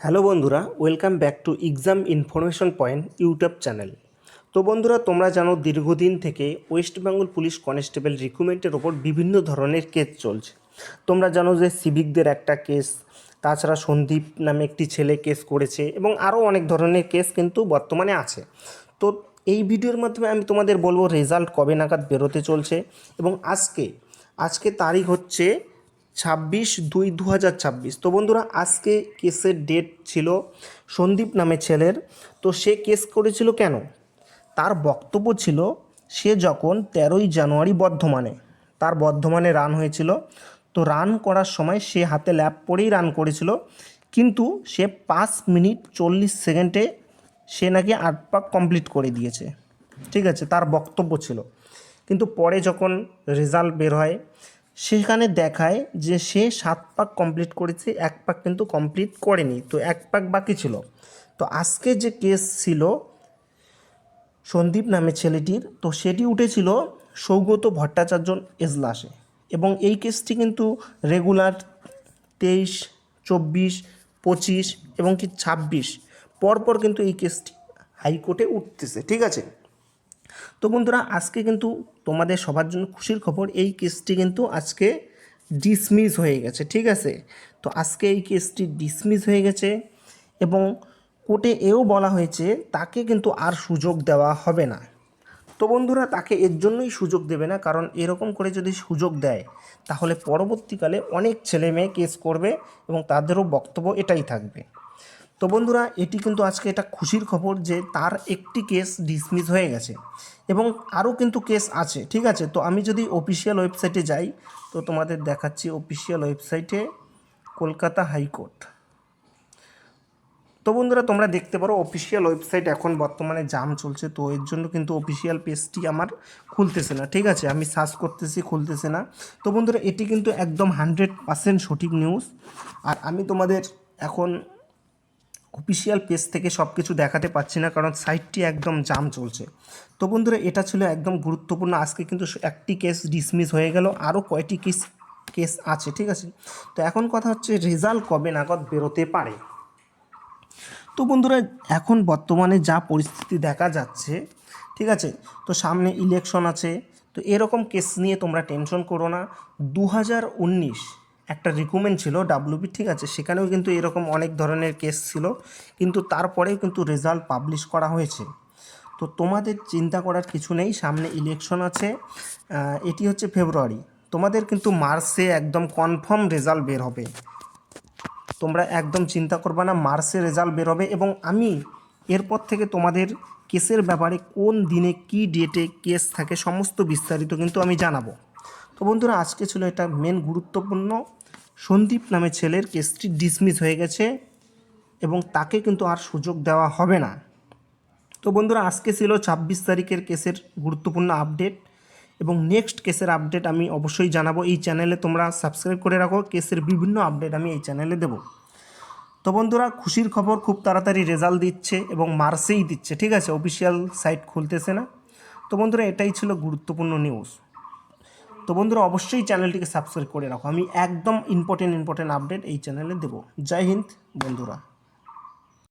Hello বন্ধুরা, welcome back to exam information point YouTube channel. তো বন্ধুরা, তোমরা জানো দীর্ঘদিন থেকে ওয়েস্ট বেঙ্গল পুলিশ কনস্টেবল রিক্রুটমেন্টের ওপর বিভিন্ন ধরনের কেস চলছে। তোমরা জানো যে সিভিকদের একটা কেস, তাছাড়া সন্দীপ নামে একটি ছেলে কেস করেছে এবং আরও অনেক ধরনের কেস কিন্তু বর্তমানে আছে। তো এই ভিডিওর মাধ্যমে আমি তোমাদের বলবো রেজাল্ট কবে নাগাদ বেরোতে চলছে এবং আজকে তারিখ হচ্ছে 26/2/2026। তো বন্ধুরা, আজকে কেসের ডেট ছিল সন্দীপ নামে ছেলের। তো সে কেস করেছিল কেন? তার বক্তব্য ছিল সে যখন 13ই জানুয়ারি তার বর্ধমানে রান হয়েছিল। তো রান করার সময় সে হাতে ল্যাপ পরেই রান করেছিল, কিন্তু সে 5 মিনিট 40 সেকেন্ডে সে নাকি 8 পাক কমপ্লিট করে দিয়েছে। ঠিক আছে, তার বক্তব্য ছিল। কিন্তু পরে যখন রেজাল্ট বের হয় সেখানে দেখায় যে সে 7 পাক কমপ্লিট করেছে, 1 পাক কিন্তু কমপ্লিট করেনি, তো 1 পাক বাকি ছিল। তো আজকে যে কেস ছিল সন্দীপ নামে ছেলেটির, তো সেটি উঠেছিল সৌগত ভট্টাচার্য এজলাসে এবং এই কেসটি কিন্তু রেগুলার 23, 24, 25 এবং কি 26 পরপর কিন্তু এই কেসটি হাইকোর্টে উঠতেছে। ঠিক আছে, তো বন্ধুরা, আজকে কিন্তু তোমাদের সবার জন্য খুশির খবর, এই কেসটি কিন্তু আজকে ডিসমিস হয়ে গেছে। ঠিক আছে, তো আজকে এই কেসটি ডিসমিস হয়ে গেছে এবং কোর্টে এও বলা হয়েছে তাকে কিন্তু আর সুযোগ দেওয়া হবে না। তো বন্ধুরা, তাকে এর জন্যই সুযোগ দেবে না, কারণ এরকম করে যদি সুযোগ দেয় তাহলে পরবর্তীকালে অনেক ছেলে মেয়ে কেস করবে এবং তাদেরও বক্তব্য এটাই থাকবে। তো বন্ধুরা, এটি কিন্তু আজকে এটা খুশির খবর যে তার একটি কেস ডিসমিস হয়ে গেছে এবং আরও কিন্তু কেস আছে। ঠিক আছে, তো আমি যদি অফিসিয়াল ওয়েবসাইটে যাই তো তোমাদের দেখাচ্ছি। অফিসিয়াল ওয়েবসাইটে কলকাতা হাইকোর্ট। তো বন্ধুরা, তোমরা দেখতে পারো অফিসিয়াল ওয়েবসাইট এখন বর্তমানে জাম চলছে, তো এর জন্য কিন্তু অফিসিয়াল পেজটি আমার খুলতেছে না। ঠিক আছে, আমি সার্চ করতেছি, খুলতেছে না। তো বন্ধুরা, এটি কিন্তু একদম 100% সঠিক নিউজ। আর আমি তোমাদের এখন অফিসিয়াল পেজ থেকে সব কিছু দেখাতে পাচ্ছি না, কারণ সাইটটি একদম জাম চলছে। তো বন্ধুরা, এটা ছিল একদম গুরুত্বপূর্ণ। আজকে কিন্তু একটি কেস ডিসমিস হয়ে গেল, আরও কয়টি কেস আছে। ঠিক আছে, তো এখন কথা হচ্ছে রেজাল্ট কবে নাগাদ বেরোতে পারে। তো বন্ধুরা, এখন বর্তমানে যা পরিস্থিতি দেখা যাচ্ছে, ঠিক আছে, তো সামনে ইলেকশন আছে, তো এরকম কেস নিয়ে তোমরা টেনশন করো না। 2019 একটা রিক্রুটমেন্ট ছিল ডাব্লিউবি, ঠিক আছে, সেখানেও কিন্তু এরকম অনেক ধরনের কেস ছিল, কিন্তু তারপরেও কিন্তু রেজাল্ট পাবলিশ করা হয়েছে। তো তোমাদের চিন্তা করার কিছু নেই, সামনে ইলেকশন আছে, এটি হচ্ছে ফেব্রুয়ারি, তোমাদের কিন্তু মার্চে একদম কনফার্ম রেজাল্ট বের হবে। তোমরা একদম চিন্তা করবে না, মার্চে রেজাল্ট বেরোবে এবং আমি এরপর থেকে তোমাদের কেসের ব্যাপারে কোন দিনে কি ডেটে কেস থাকে সমস্ত বিস্তারিত কিন্তু আমি জানাবো। তো বন্ধুরা, আজকে ছিল এটা মেন গুরুত্বপূর্ণ, সন্দীপ নামে ছেলের কেসটি ডিসমিস হয়ে গেছে এবং তাকে কিন্তু আর সুযোগ দেওয়া হবে না। তো বন্ধুরা, আজকে ছিল 26 তারিখের কেসের গুরুত্বপূর্ণ আপডেট এবং নেক্সট কেসের আপডেট আমি অবশ্যই জানাবো। এই চ্যানেলে তোমরা সাবস্ক্রাইব করে রাখো, কেসের বিভিন্ন আপডেট আমি এই চ্যানেলে দেবো। তো বন্ধুরা, খুশির খবর, খুব তাড়াতাড়ি রেজাল্ট দিচ্ছে এবং মার্চেই দিচ্ছে। ঠিক আছে, অফিসিয়াল সাইট খুলতেছে না। তো বন্ধুরা, এটাই ছিল গুরুত্বপূর্ণ নিউজ। তো বন্ধুরা, অবশ্যই চ্যানেলটিকে সাবস্ক্রাইব করে রাখো, আমি একদম ইম্পর্টেন্ট আপডেট এই চ্যানেলে দেবো। জয় হিন্দ বন্ধুরা।